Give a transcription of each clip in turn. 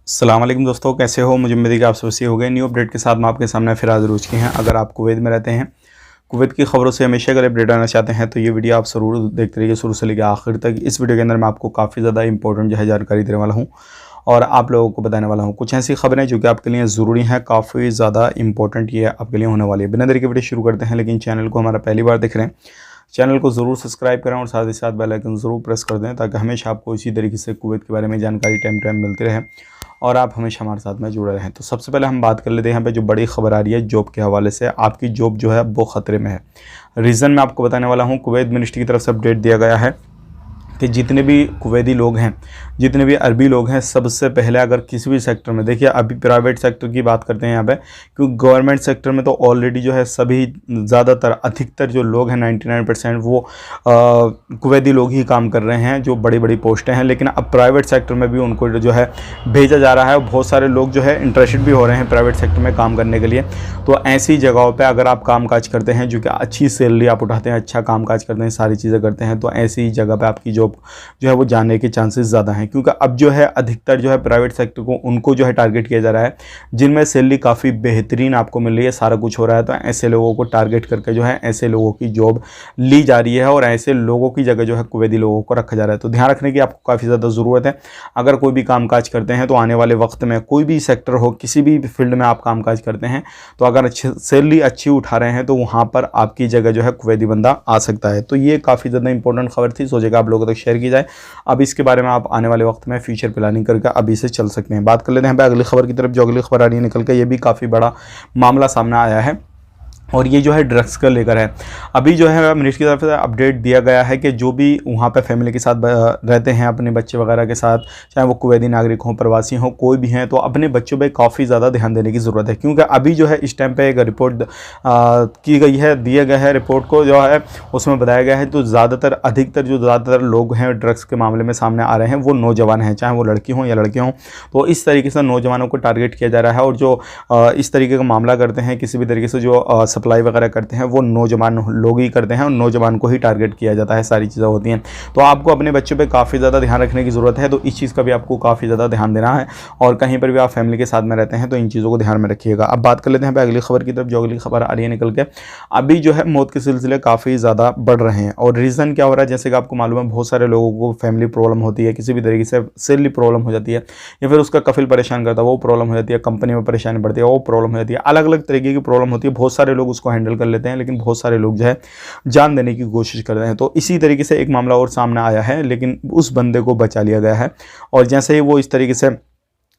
अस्सलाम वालेकुम दोस्तों, कैसे हो। मुझे उम्मीद है कि आप सब सही हो गए। न्यू अपडेट के साथ मैं आपके सामने फिर हाजिर हो चुके हैं। अगर आप कुवैत में रहते हैं, कुवैत की खबरों से हमेशा अगर अपडेट आना चाहते हैं तो ये वीडियो आप ज़रूर देखते रहिए शुरू से लेकर आखिर तक। इस वीडियो के अंदर मैं आपको काफ़ी ज़्यादा इंपॉर्टेंट जो है जानकारी देने वाला हूँ और आप लोगों को बताने वाला हूँ कुछ ऐसी खबरें जो कि आपके लिए ज़रूरी हैं, काफ़ी ज़्यादा इंपॉर्टेंट ये आपके लिए होने वाली है। बिना देरी के वीडियो शुरू करते हैं, लेकिन चैनल को हमारा पहली बार देख रहे हैं, चैनल को ज़रूर सब्सक्राइब करें और साथ ही साथ बेल आइकन ज़रूर प्रेस कर दें ताकि हमेशा आपको इसी तरीके से कुवैत के बारे में जानकारी टाइम टाइम मिलती रहे और आप हमेशा हमारे साथ में जुड़े रहें। तो सबसे पहले हम बात कर लेते हैं यहाँ पे जो बड़ी खबर आ रही है जॉब के हवाले से। आपकी जॉब जो है वो ख़तरे में है। रीज़न मैं आपको बताने वाला हूँ। कुवैत मिनिस्ट्री की तरफ से अपडेट दिया गया है कि जितने भी कुवैती लोग हैं, जितने भी अरबी लोग हैं, सबसे पहले अगर किसी भी सेक्टर में, देखिए अभी प्राइवेट सेक्टर की बात करते हैं यहाँ पे, क्योंकि गवर्नमेंट सेक्टर में तो ऑलरेडी जो है सभी ज़्यादातर अधिकतर जो लोग हैं 99% वो कुवैती लोग ही काम कर रहे हैं, जो बड़ी बड़ी पोस्टें हैं। लेकिन अब प्राइवेट सेक्टर में भी उनको जो है भेजा जा रहा है और बहुत सारे लोग जो है इंटरेस्टेड भी हो रहे हैं प्राइवेट सेक्टर में काम करने के लिए। तो ऐसी जगहों पर अगर आप काम काज करते हैं, जो कि अच्छी सैलरी आप उठाते हैं, अच्छा काम काज करते हैं, सारी चीज़ें करते हैं, तो ऐसी जगह पर आपकी जो है वो जाने के चांसेस ज़्यादा हैं। क्योंकि अब जो है अधिकतर जो है प्राइवेट सेक्टर को उनको जो है टारगेट किया जा रहा है जिनमें सैलरी काफ़ी बेहतरीन आपको मिल रही है, सारा कुछ हो रहा है। तो ऐसे लोगों को टारगेट करके जो है ऐसे लोगों की जॉब ली जा रही है और ऐसे लोगों की जगह जो है कुवैती लोगों को रखा जा रहा है। तो ध्यान रखने की आपको काफ़ी ज़्यादा ज़रूरत है। अगर कोई भी कामकाज करते हैं तो आने वाले वक्त में कोई भी सेक्टर हो, किसी भी फील्ड में आप कामकाज करते हैं, तो अगर सैलरी अच्छी उठा रहे हैं तो वहाँ पर आपकी जगह जो है कुवैती बंदा आ सकता है। तो ये काफ़ी ज़्यादा इंपॉर्टेंट खबर थी, सोचेगा आप लोगों तक शेयर की जाए। अब इसके बारे में आप आने वाले वक्त में फ्यूचर प्लानिंग करके अभी से चल सकते हैं। बात कर लेते हैं अगली खबर की तरफ। जो अगली खबर आ रही है निकल के, ये भी काफ़ी बड़ा मामला सामने आया है और ये जो है ड्रग्स का लेकर है। अभी जो है मिनिस्ट्री की तरफ से अपडेट दिया गया है कि जो भी वहाँ पे फैमिली के साथ रहते हैं अपने बच्चे वगैरह के साथ, चाहे वो कुवैती नागरिक हों, प्रवासी हों, कोई भी हैं, तो अपने बच्चों पे काफ़ी ज़्यादा ध्यान देने की ज़रूरत है। क्योंकि अभी जो है इस टाइम पे एक रिपोर्ट की गई है, दिया गया है, रिपोर्ट को जो है उसमें बताया गया है, तो ज़्यादातर लोग हैं ड्रग्स के मामले में सामने आ रहे हैं वो नौजवान हैं, चाहे वो लड़की हों या लड़के हों। तो इस तरीके से नौजवानों को टारगेट किया जा रहा है और जो इस तरीके का मामला करते हैं, किसी भी तरीके से जो सप्लाई वगैरह करते हैं, वो नौजवान लोग ही करते हैं और नौजवान को ही टारगेट किया जाता है, सारी चीज़ें होती हैं। तो आपको अपने बच्चों पे काफ़ी ज़्यादा ध्यान रखने की ज़रूरत है। तो इस चीज़ का भी आपको काफ़ी ज़्यादा ध्यान देना है और कहीं पर भी आप फैमिली के साथ में रहते हैं तो इन चीज़ों को ध्यान में रखिएगा। अब बात कर लेते हैं अगली खबर की तरफ। जो अगली खबर आ रही है निकल के, अभी जो है मौत के सिलसिले काफ़ी ज़्यादा बढ़ रहे हैं और रीज़न क्या हो रहा है, जैसे कि आपको मालूम है बहुत सारे लोगों को फैमिली प्रॉब्लम होती है, किसी भी तरीके से सैलरी प्रॉब्लम हो जाती है, या फिर उसका कफिल परेशान करता है वो प्रॉब्लम हो जाती है, कंपनी में परेशानी बढ़ती है वो प्रॉब्लम हो जाती है, अलग अलग तरीके की प्रॉब्लम होती है। बहुत सारे लोग उसको हैंडल कर लेते हैं, लेकिन बहुत सारे लोग जो है जान देने की कोशिश कर रहे हैं। तो इसी तरीके से एक मामला और सामने आया है, लेकिन उस बंदे को बचा लिया गया है और जैसे ही वो इस तरीके से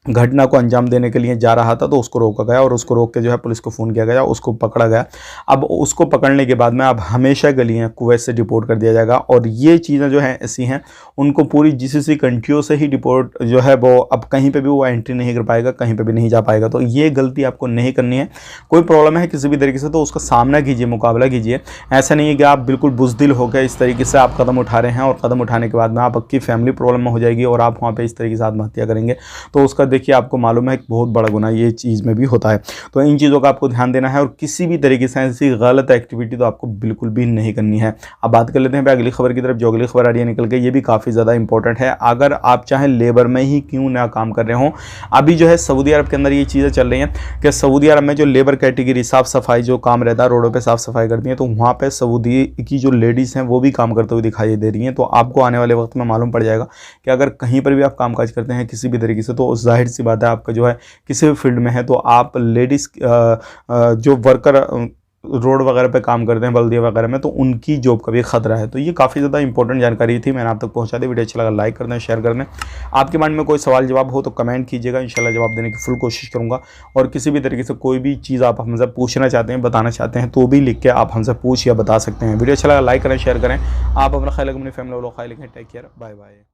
घटना को अंजाम देने के लिए जा रहा था तो उसको रोका गया और उसको रोक के जो है पुलिस को फ़ोन किया गया, उसको पकड़ा गया। अब उसको पकड़ने के बाद में अब हमेशा के लिए कुवैत से डिपोर्ट कर दिया जाएगा और ये चीज़ें जो हैं ऐसी हैं, उनको पूरी जीसीसी कंट्रियों से ही डिपोर्ट जो है वो अब कहीं पे भी वो एंट्री नहीं कर पाएगा, कहीं पे भी नहीं जा पाएगा। तो ये गलती आपको नहीं करनी है। कोई प्रॉब्लम है किसी भी तरीके से तो उसका सामना कीजिए, मुकाबला कीजिए। ऐसा नहीं है कि आप बिल्कुल बुज़दिल होकर इस तरीके से आप कदम उठा रहे हैं और कदम उठाने के बाद में आपकी फैमिली प्रॉब्लम में हो जाएगी और आप वहाँ पर इस तरीके से आत्महत्या करेंगे, तो उसका देखिए आपको मालूम है एक बहुत बड़ा गुनाह ये चीज़ में भी होता है। तो इन चीज़ों का आपको ध्यान देना है और किसी भी तरीके से ऐसी गलत एक्टिविटी तो आपको बिल्कुल भी नहीं करनी है। अब बात कर लेते हैं अगली खबर की तरफ। जो अगली खबर आ रही है निकल के, ये भी काफ़ी ज़्यादा इंपॉर्टेंट है। अगर आप चाहे लेबर में ही क्यों ना काम कर रहे हो, अभी जो है सऊदी अरब के अंदर ये चीज़ें चल रही हैं कि सऊदी अरब में जो लेबर कैटेगरी साफ़ सफाई जो काम रहता है, रोडों पर साफ़ सफाई करती हैं, तो वहाँ पर सऊदी की जो लेडीज़ हैं वो भी काम करते हुए दिखाई दे रही हैं। तो आपको आने वाले वक्त में मालूम पड़ जाएगा कि अगर कहीं पर भी आप कामकाज करते हैं किसी भी तरीके से, तो जाहिर सी बात है आपका जो है किसी भी फील्ड में है तो आप लेडीज़ जो वर्कर रोड वगैरह पे काम करते हैं बल्दिया वगैरह में, तो उनकी जॉब का भी खतरा है। तो ये काफ़ी ज़्यादा इंपॉर्टेंट जानकारी थी, मैंने आप तक पहुंचा दी। वीडियो अच्छा लगा लाइक कर दें, शेयर कर दें। आपके मन में कोई सवाल जवाब हो तो कमेंट कीजिएगा, इंशाल्लाह जवाब देने की फुल कोशिश करूँगा। और किसी भी तरीके से कोई भी चीज़ आप हमसे पूछना चाहते हैं, बताना चाहते हैं, तो भी लिख के आप हमसे पूछ या बता सकते हैं। वीडियो अच्छा लगा लाइक करें, शेयर करें। आप अपना ख्याल अपनी फैमिली वालों का ख्याल रखें। Take care, bye bye.